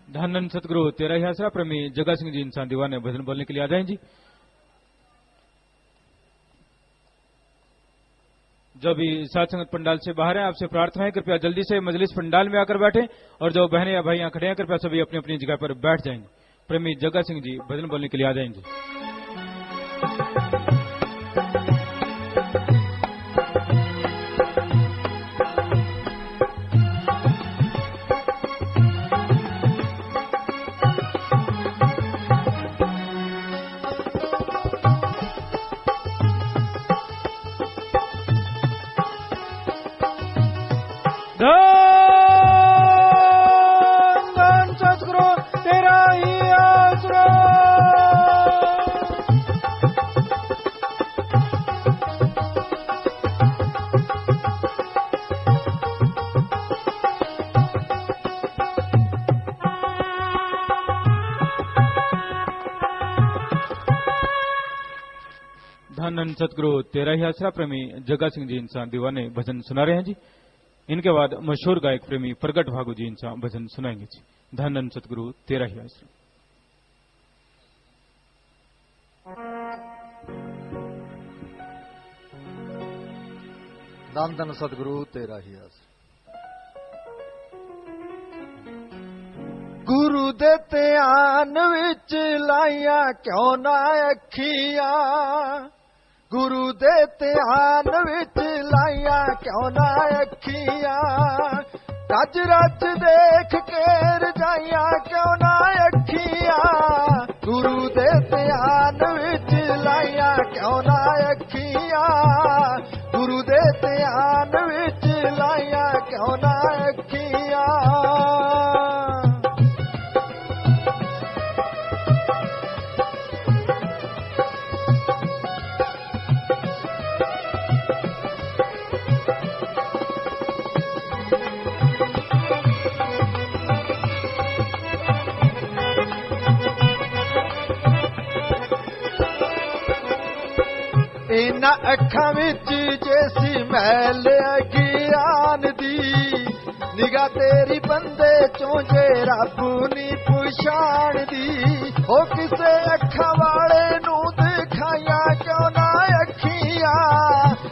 धन सतगुरु तेरा ही आसरा प्रेमी जगा सिंह जी इंसान दीवाने भजन बोलने के लिए आ जाएं जी। जो भी साथ संगत पंडाल से बाहर हैं आपसे प्रार्थना है कृपया जल्दी से मजलिस पंडाल में आकर बैठें और जो बहनें या भाई यहाँ खड़े हैं कृपया सभी अपनी अपनी जगह पर बैठ जाएंगे। प्रेमी जगा सिंह जी भजन बोलने के लिए आ जाएंगे। धन सतगुरु तेरा ही आसरा। धन सतगुरु तेरा ही आसरा प्रेमी जगा सिंह जी इंसान दीवाने भजन सुना रहे हैं जी। इनके बाद मशहूर गायक प्रेमी प्रगट भागु जी इनसा भजन सुनाएंगे जी। धन सतगुरु तेरा ही आसरा। धन सतगुरु तेरा ही आसरा। गुरु दे ध्यान विच लाइया क्यों ना अखियां, गुरु दे ध्यान विच लाइया क्यों ना अखियां, रज रज देख के रजाइया क्यों ना अखियां, गुरु दे ध्यान विच लाइया क्यों ना अखियां, गुरु दे ध्यान विच लाइया क्यों ना अखियां। इन्हां अखां विच जैसी मैल अगियान दी, निगाह तेरी बंदे चों जे रब नी पछाण दी, ओ किसे अखां वाले नूं दिखाइया क्यों ना अखियां,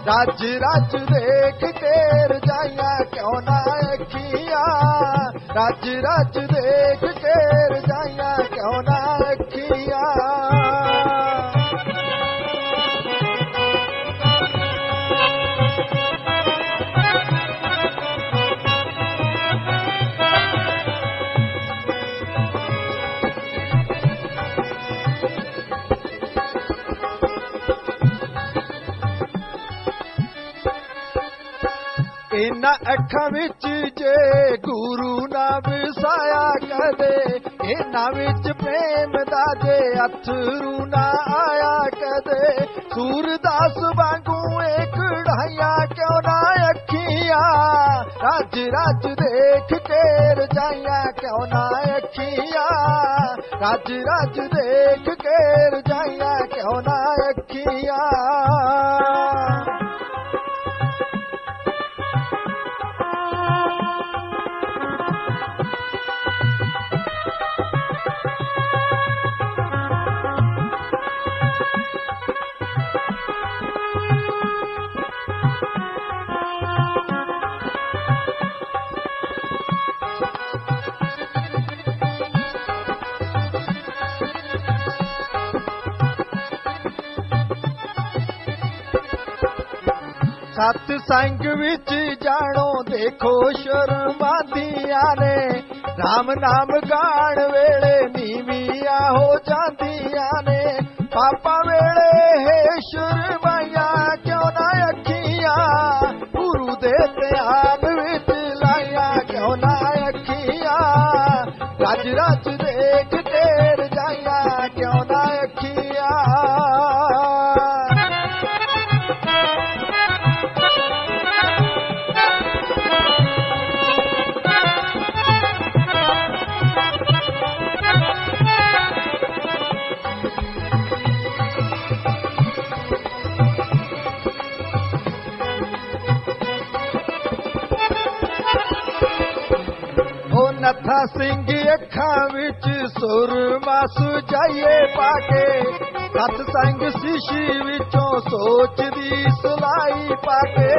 रज रज देख के रजाइया क्यों ना अखियां, रज रज देख के रजाइया क्यों ना अखियां। इन्हां अखां विच जे गुरु ना विसाया कदे, इन्हां विच प्रेम दा जे अथरू ना आया कदे, सूरदास वांगू कढ़ाइया क्यों ना अखियां, रज रज देख के रजाइया क्यों ना अखियां, रज रज देख के रजाइया क्यों ना अखियां। सत्संग विच जानो देखो शर्मांदियां ने, राम नाम गाण वेले नीवियां हो जांदियां ने, पापा वेले है शर्माइया क्यों ना अखियां, गुरु दे ध्यान विच लाइया क्यों ना अखियां, रज रज देख के रजाइया क्यों ना अखियां। नथा सिंह अखा विच सुरमा सुजाइए पाके सतसंग शीशी विचों सोच दी सलाई पाके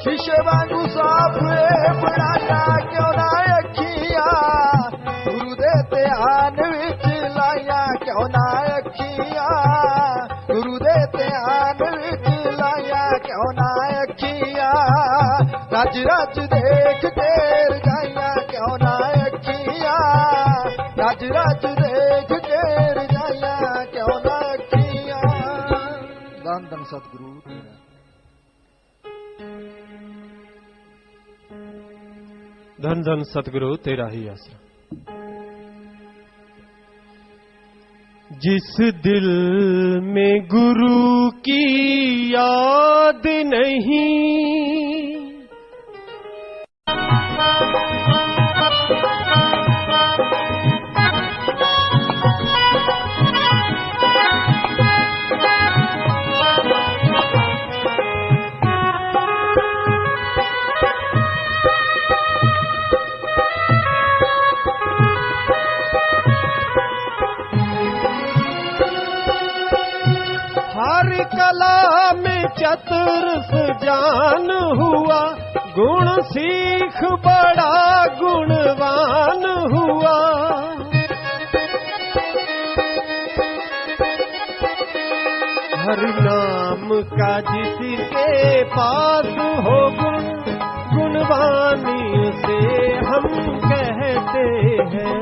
शीशे वांगू साफ बनाया क्यों ना अखियां गुरु दे ध्यान विच लाया क्यों ना अखियां गुरु दे ध्यान विच लाया क्यों ना अखियां रज रज देख के रजाइया क्यों ना अखियां रज रज देख के रजाइया क्यों ना अखियां। धन धन सतगुरु धन धन सतगुरु तेरा ही आसरा। जिस दिल में गुरु की याद नहीं कला में चतुर सुजान हुआ गुण सीख बड़ा गुणवान हुआ। हर नाम का जिसके पास हो गुण गुणवानी से हम कहते हैं।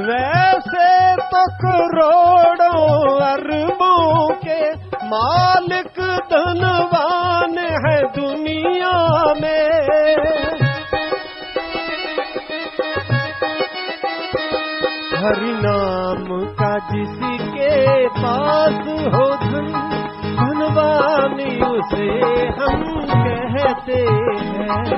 वैसे तो करोड़ों अरबों के मालिक धनवान है दुनिया में। हरि नाम का जिसके पास हो धन धनवानी उसे हम कहते हैं।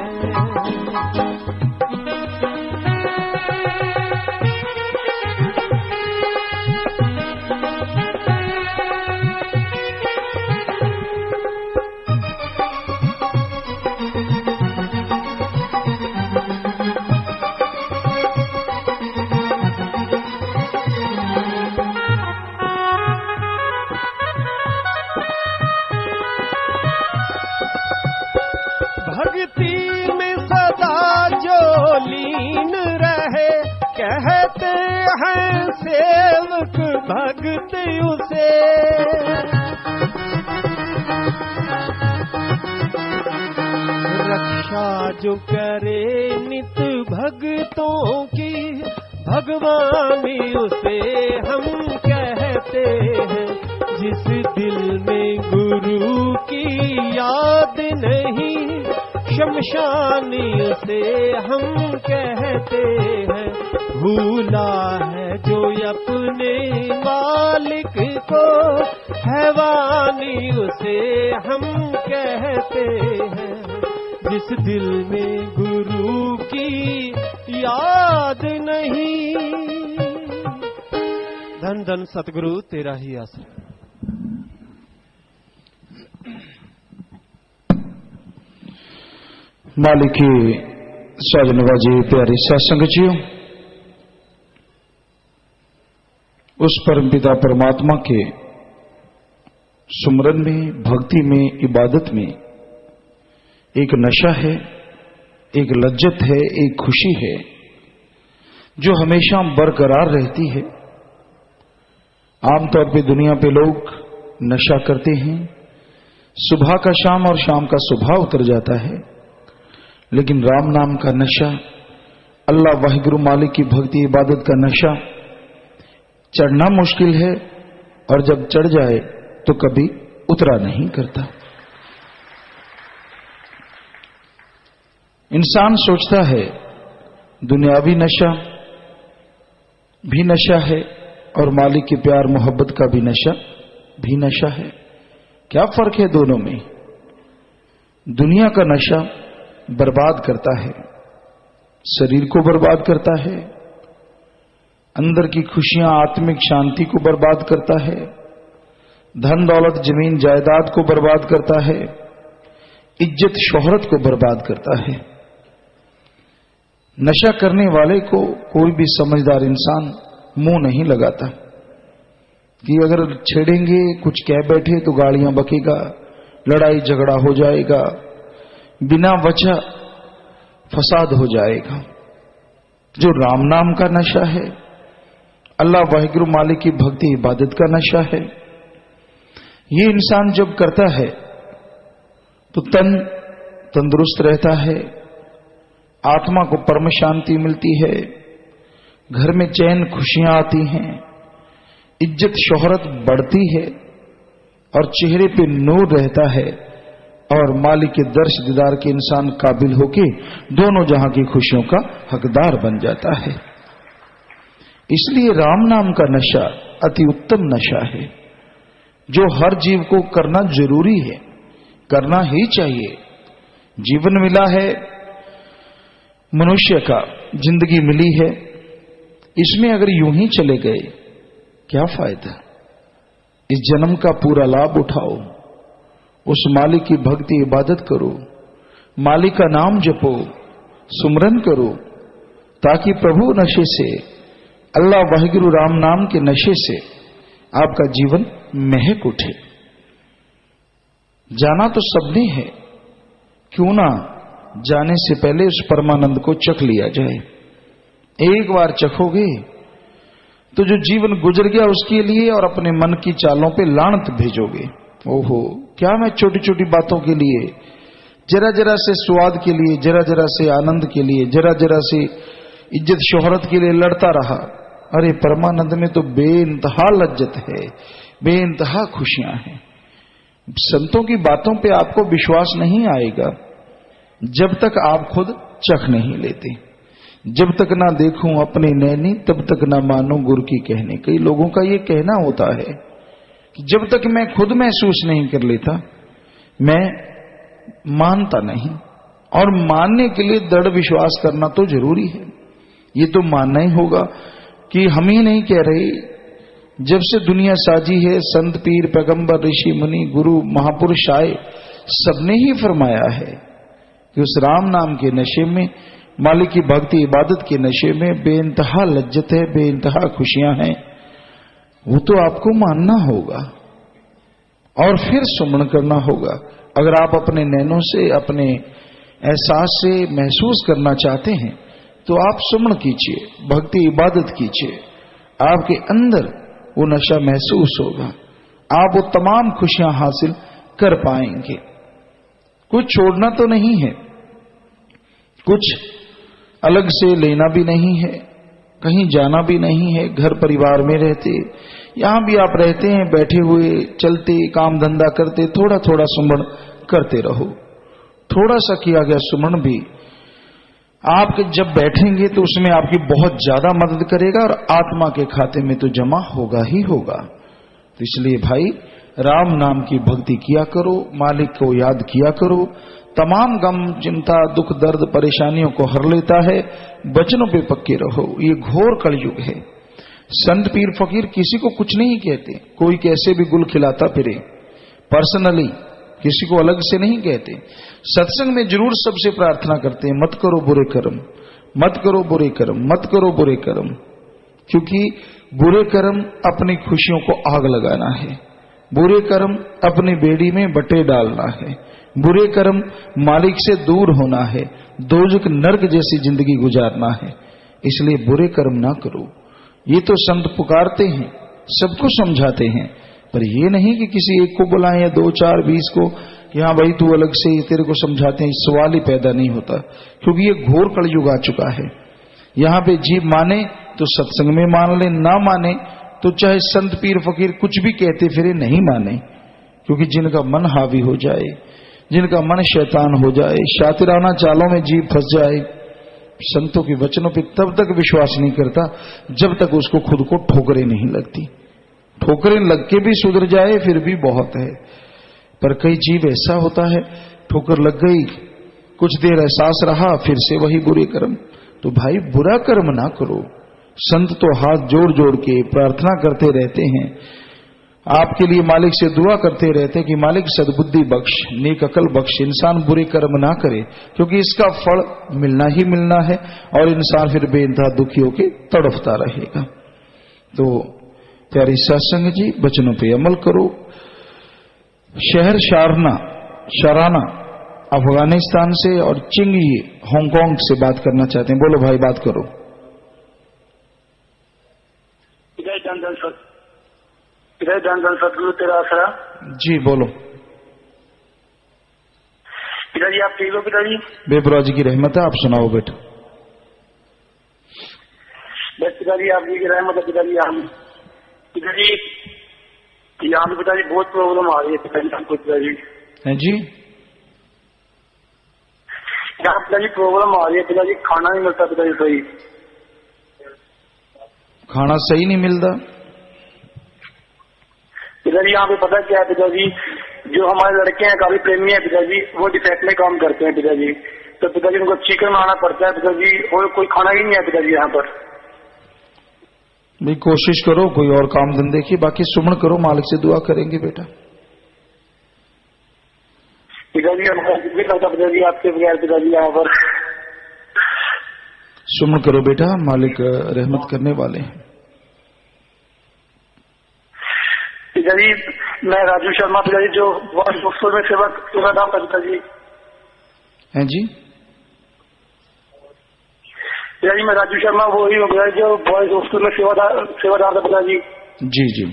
भक्ति में सदा जो लीन रहे कहते हैं सेवक भक्त उसे। रक्षा जो करे नित भक्तों की भगवानी उसे हम कहते हैं। जिस दिल में गुरु की याद नहीं शमशानी उसे हम कहते हैं। भूला है जो अपने मालिक को हैवानी उसे हम कहते हैं। जिस दिल में गुरु की याद नहीं। धन धन सतगुरु तेरा ही आसरा। मालिकी साजनवाजी प्यारे सत्संग जियो, उस परमपिता परमात्मा के सुमरन में, भक्ति में, इबादत में एक नशा है, एक लज्जत है, एक खुशी है जो हमेशा बरकरार रहती है। आमतौर पे दुनिया पे लोग नशा करते हैं, सुबह का शाम और शाम का सुबह उतर जाता है, लेकिन राम नाम का नशा अल्लाह वाहिगुरु मालिक की भक्ति इबादत का नशा चढ़ना मुश्किल है और जब चढ़ जाए तो कभी उतरा नहीं करता। इंसान सोचता है दुनियावी नशा भी नशा है और मालिक के प्यार मोहब्बत का भी नशा भी नशा है। क्या फर्क है दोनों में? दुनिया का नशा बर्बाद करता है, शरीर को बर्बाद करता है, अंदर की खुशियां आत्मिक शांति को बर्बाद करता है, धन दौलत जमीन जायदाद को बर्बाद करता है, इज्जत शोहरत को बर्बाद करता है। नशा करने वाले को कोई भी समझदार इंसान मुंह नहीं लगाता कि अगर छेड़ेंगे कुछ कह बैठे तो गालियां बकेगा, लड़ाई झगड़ा हो जाएगा, बिना वजह फसाद हो जाएगा। जो राम नाम का नशा है, अल्लाह वाहिगुरु मालिक की भक्ति इबादत का नशा है, ये इंसान जब करता है तो तन तंदुरुस्त रहता है, आत्मा को परम शांति मिलती है, घर में चैन खुशियां आती हैं, इज्जत शोहरत बढ़ती है और चेहरे पे नूर रहता है और मालिक के दर्श दीदार के इंसान काबिल होके दोनों जहां की खुशियों का हकदार बन जाता है। इसलिए राम नाम का नशा अति उत्तम नशा है जो हर जीव को करना जरूरी है, करना ही चाहिए। जीवन मिला है, मनुष्य का जिंदगी मिली है, इसमें अगर यूं ही चले गए क्या फायदा? इस जन्म का पूरा लाभ उठाओ, उस मालिक की भक्ति इबादत करो, मालिक का नाम जपो, सुमरन करो, ताकि प्रभु नशे से, अल्लाह वाहिगुरु राम नाम के नशे से आपका जीवन महक उठे। जाना तो सबने है, क्यों ना जाने से पहले उस परमानंद को चख लिया जाए। एक बार चखोगे तो जो जीवन गुजर गया उसके लिए और अपने मन की चालों पे लानत भेजोगे। ओहो, क्या मैं छोटी छोटी बातों के लिए, जरा जरा से स्वाद के लिए, जरा जरा से आनंद के लिए, जरा जरा से इज्जत शोहरत के लिए लड़ता रहा। अरे परमानंद में तो बेइंतहा लज्जत है, बेइंतहा खुशियां हैं। संतों की बातों पे आपको विश्वास नहीं आएगा जब तक आप खुद चख नहीं लेते। जब तक ना देखूं अपनी नैनी तब तक ना मानो गुरु की कहने। कई लोगों का ये कहना होता है कि जब तक मैं खुद महसूस नहीं कर लेता मैं मानता नहीं। और मानने के लिए दृढ़ विश्वास करना तो जरूरी है। ये तो मानना ही होगा कि हम ही नहीं कह रहे, जब से दुनिया साजी है संत पीर पैगंबर ऋषि मुनि गुरु महापुरुष आए, सबने ही फरमाया है कि उस राम नाम के नशे में, मालिक की भक्ति इबादत के नशे में बेइंतहा लज्जत है, बेइंतहा खुशियां हैं। वो तो आपको मानना होगा और फिर सुमन करना होगा। अगर आप अपने नैनों से, अपने एहसास से महसूस करना चाहते हैं तो आप सुमन कीजिए, भक्ति इबादत कीजिए, आपके अंदर वो नशा महसूस होगा, आप वो तमाम खुशियां हासिल कर पाएंगे। कुछ छोड़ना तो नहीं है, कुछ अलग से लेना भी नहीं है, कहीं जाना भी नहीं है। घर परिवार में रहते, यहां भी आप रहते हैं, बैठे हुए चलते काम धंधा करते, थोड़ा थोड़ा सुमन करते रहो। थोड़ा सा किया गया सुमन भी आप जब बैठेंगे तो उसमें आपकी बहुत ज्यादा मदद करेगा और आत्मा के खाते में तो जमा होगा ही होगा। तो इसलिए भाई राम नाम की भक्ति किया करो, मालिक को याद किया करो। तमाम गम चिंता दुख दर्द परेशानियों को हर लेता है। वचनों पे पक्के रहो, ये घोर कलयुग है। संत पीर फकीर किसी को कुछ नहीं कहते, कोई कैसे भी गुल खिलाता फिरे, पर्सनली किसी को अलग से नहीं कहते। सत्संग में जरूर सबसे प्रार्थना करते हैं, मत करो बुरे कर्म, मत करो बुरे कर्म, मत करो बुरे कर्म। क्योंकि बुरे कर्म अपनी खुशियों को आग लगाना है, बुरे कर्म अपनी बेड़ी में बटे डालना है, बुरे कर्म मालिक से दूर होना है, दोजक नरक जैसी जिंदगी गुजारना है। इसलिए बुरे कर्म ना करो। ये तो संत पुकारते हैं, सबको समझाते हैं, पर ये नहीं कि किसी एक को बुलाएं या 2, 4, 20 को कि हाँ भाई तू अलग से तेरे को समझाते हैं। सवाल ही पैदा नहीं होता, क्योंकि ये घोर कलयुग आ चुका है। यहां पे जीव माने तो सत्संग में मान ले, ना माने तो चाहे संत पीर फकीर कुछ भी कहते फिरे नहीं माने। क्योंकि जिनका मन हावी हो जाए, जिनका मन शैतान हो जाए, शातिराना चालों में जीव फंस जाए, संतों के वचनों पे तब तक विश्वास नहीं करता जब तक उसको खुद को ठोकरें नहीं लगती। ठोकरें लग के भी सुधर जाए फिर भी बहुत है। पर कई जीव ऐसा होता है, ठोकर लग गई, कुछ देर एहसास रहा, फिर से वही बुरे कर्म। तो भाई बुरा कर्म ना करो। संत तो हाथ जोड़ जोड़ के प्रार्थना करते रहते हैं, आपके लिए मालिक से दुआ करते रहते हैं कि मालिक सद्बुद्धि बख्श, नेक अकल बख्श, इंसान बुरे कर्म ना करे, क्योंकि इसका फल मिलना ही मिलना है और इंसान फिर बेइंतहा दुखी होकर तड़फता रहेगा। तो प्यारी सत्संग जी, वचनों पे अमल करो। शहर शाराना अफगानिस्तान से और चिंगी हांगकांग से बात करना चाहते हैं। बोलो भाई, बात करो। धन सतगुरु तेरा आसरा। जी बोलो। पिताजी आप ठीक हो? पिताजी बेबरा जी की रहमत है, आप सुनाओ बेटा। बस पिताजी आपकी की रहमत है। पिताजी पिताजी यहाँ पे पिताजी बहुत प्रॉब्लम आ रही है पिताजी हमको। पिताजी हैं जी? यहाँ पिताजी प्रॉब्लम आ रही है पिताजी, खाना नहीं मिलता पिताजी सही। खाना सही नहीं मिलता पिताजी? यहाँ पे पता क्या है पिताजी, जो हमारे लड़के हैं काफी प्रेमी है पिताजी, वो डिफेक्ट में काम करते हैं पिताजी। तो पिताजी उनको चिकन बनाना पड़ता है पिताजी, और कोई खाना ही नहीं है पिताजी यहाँ पर। भाई कोशिश करो कोई और काम धंधे की, बाकी सुमन करो, मालिक से दुआ करेंगे बेटा। पिताजी हमारा कुछ भी करता पिताजी आपके बगैर पिताजी यहाँ पर। सुमन करो बेटा, मालिक रहमत करने वाले हैं। पिताजी मैं राजू शर्मा पिताजी, जो वॉइस हॉस्टल में सेवादार था पिताजी। हैं जी? पिताजी मैं राजू शर्मा वो ही हूँ पिताजी, जो वॉइस हॉस्टल में सेवादार था पिताजी। जी जी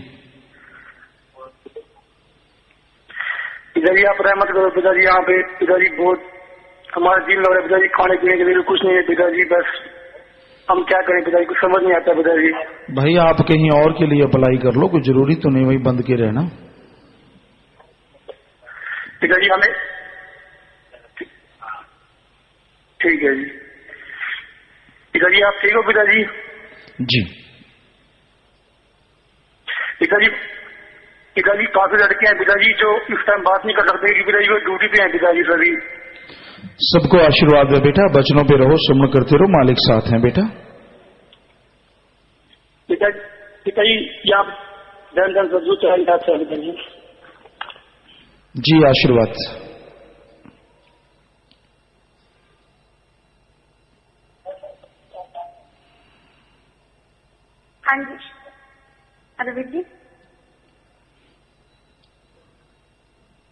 पिताजी आप रहमत करो पिताजी यहाँ पे। पिताजी बहुत हमारा जीव लग रहा है पिताजी, खाने पीने के लिए कुछ नहीं है पिताजी, बस हम क्या करें पिताजी, कुछ समझ नहीं आता पिताजी। भाई आप कहीं और के लिए अप्लाई कर लो, कोई जरूरी तो नहीं वही बंद के रहना पिताजी हमें। ठीक है जी पिताजी, आप ठीक हो पिताजी? जी पिताजी। पिताजी काफी लड़के हैं पिताजी जो इस टाइम बात नहीं कर सकते कि पिताजी वो ड्यूटी पे हैं पिताजी सभी। सबको आशीर्वाद है बेटा, वचनों पे रहो, सुमन करते रहो, मालिक साथ हैं बेटा। पिताजी आप धन धन सदगुरु पिताजी। जी आशीर्वाद। हाँ जी अरविंद जी।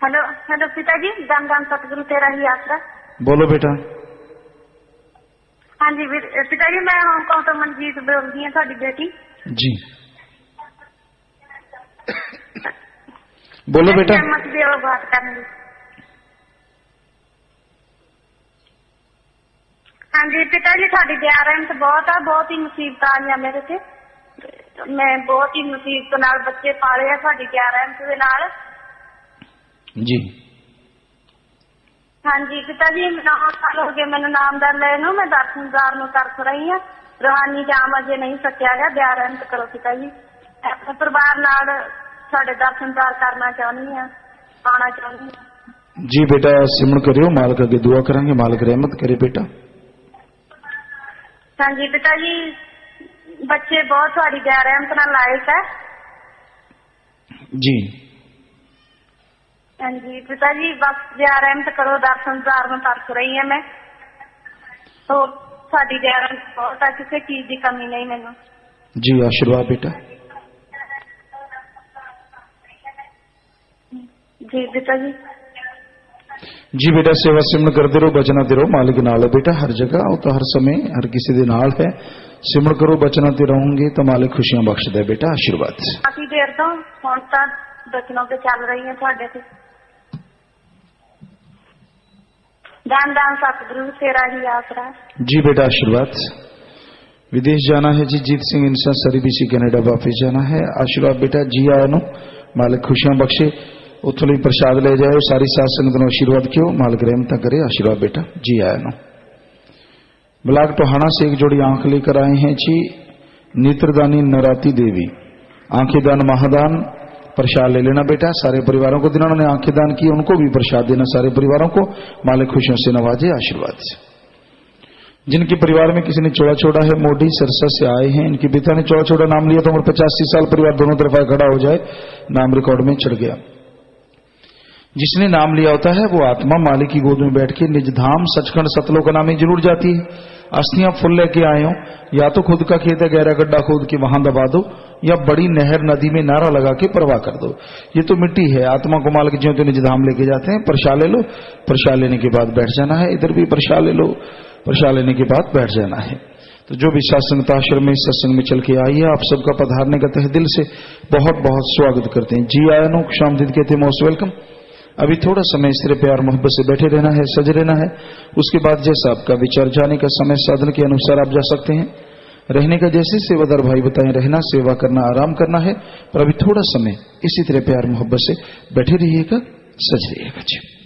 हेलो हेलो पिताजी, धन धन सतगुरु तेरा ही आसरा। बोलो बेटा। हाँ जी पिताजी, मैं हांगकांग तो मनजीत बोल रही हूँ, थोड़ी बेटी। जी बोलो बेटा। मत भी बात करनी। हाँ जी पिताजी, साड़ी दया रहमत बहुत ही मुसीबत आई है मेरे से। मैं बहुत ही मुसीबत नाल बच्चे पाले है, साड़ी दया रहमत दे नाल। जी हाँ जी पिताजी, 9 साल हो गए मैंने नामदार लेने, मैं दर्शनदार में तरस रही हूँ, रूहानी जाम अजे नहीं सकिया गया। दया रहमत करो पिताजी, अपने परिवार नाल साढ़े दर्शनदार करना चाहनी है, आना चाहनी है। जी बेटा सिमरन करियो, मालिक अगे दुआ करेंगे, मालिक रहमत करे बेटा। हाँ जी पिताजी, बच्चे बहुत सारी दया रहमत नाल लायक है। जी हाँ जी पिताजी, बस दया रहमत करो, दर्शनदार में तरस रही है मैं, तो साड़ी दया रहमत बहुत है, किसी चीज की कमी नहीं मैनू। जी आशीर्वाद बेटा। जी पिताजी। जी बेटा सेवा सिमरन करते रहो, बचना ते रहो, मालिक नाल है बेटा, हर जगह वो तो हर समय हर किसी दे नाल है। सिमरन करो, बचना ते रहोगे तो मालिक खुशियां बख्श दे बेटा, आशीर्वाद। काफी देर तो हुण तां बचनों पे चल रही है तुहाडे ते। दान दान सतगुरु तेरा ही आसरा। जी बेटा आशीर्वाद। विदेश जाना है जी, जीत सिंह इंसान सरीबीसी कनाडा वापिस जाना है। आशीर्वाद बेटा जी आया नो, मालिक खुशियां बख्शे, उथों प्रसाद ले जाए, सारी सात संगत आशीर्वाद क्यों, मालिक रहमता करे। आशीर्वाद बेटा जी आया नो। ब्लाक टोहाना से एक जोड़ी आंख लेकर आए हैं जी, नेत्रदानी नराती देवी, आंखें दान महादान, प्रसाद ले लेना बेटा सारे परिवारों को। जिन्होंने आंखें दान की उनको भी प्रसाद देना सारे परिवारों को, मालिक खुशियों से नवाजे आशीर्वाद से। जिनके परिवार में किसी ने चौड़ा छोड़ा है, मोडी सरसा से आए हैं, इनके पिता ने चौड़ा छोड़ा नाम लिया तो उम्र 85 साल, परिवार दोनों तरफ खड़ा हो जाए, नाम रिकॉर्ड में चढ़ गया। जिसने नाम लिया होता है वो आत्मा मालिक की गोद में बैठ के निज धाम सचखंड सतलोक का नाम ही जरूर जाती है। अस्थियां फुल लेके आए हो, या तो खुद का खेत है गहरा गड्ढा खोद के वहां दबा दो, या बड़ी नहर नदी में नारा लगा के परवाह कर दो। ये तो मिट्टी है, आत्मा को मालिक ज्यों तो निज धाम लेके जाते हैं। प्रसाद ले लो, प्रसाद लेने के बाद बैठ जाना है। इधर भी प्रसाद ले लो, प्रसाद लेने के बाद बैठ जाना है। तो जो भी सत्संग आश्रम में सत्संग में चल के आई है, आप सबका पधारने का तहे दिल से बहुत बहुत स्वागत करते हैं। जी आया नो, खुशामदीद कहते हैं, मोस्ट वेलकम। अभी थोड़ा समय इस तरह प्यार मोहब्बत से बैठे रहना है, सज रहना है। उसके बाद जैसा आपका विचार, जाने का समय साधन के अनुसार आप जा सकते हैं। रहने का जैसे सेवादार भाई बताएं, रहना, सेवा करना, आराम करना है। पर अभी थोड़ा समय इसी तरह प्यार मोहब्बत से बैठे रहिएगा, सज रहिएगा जी।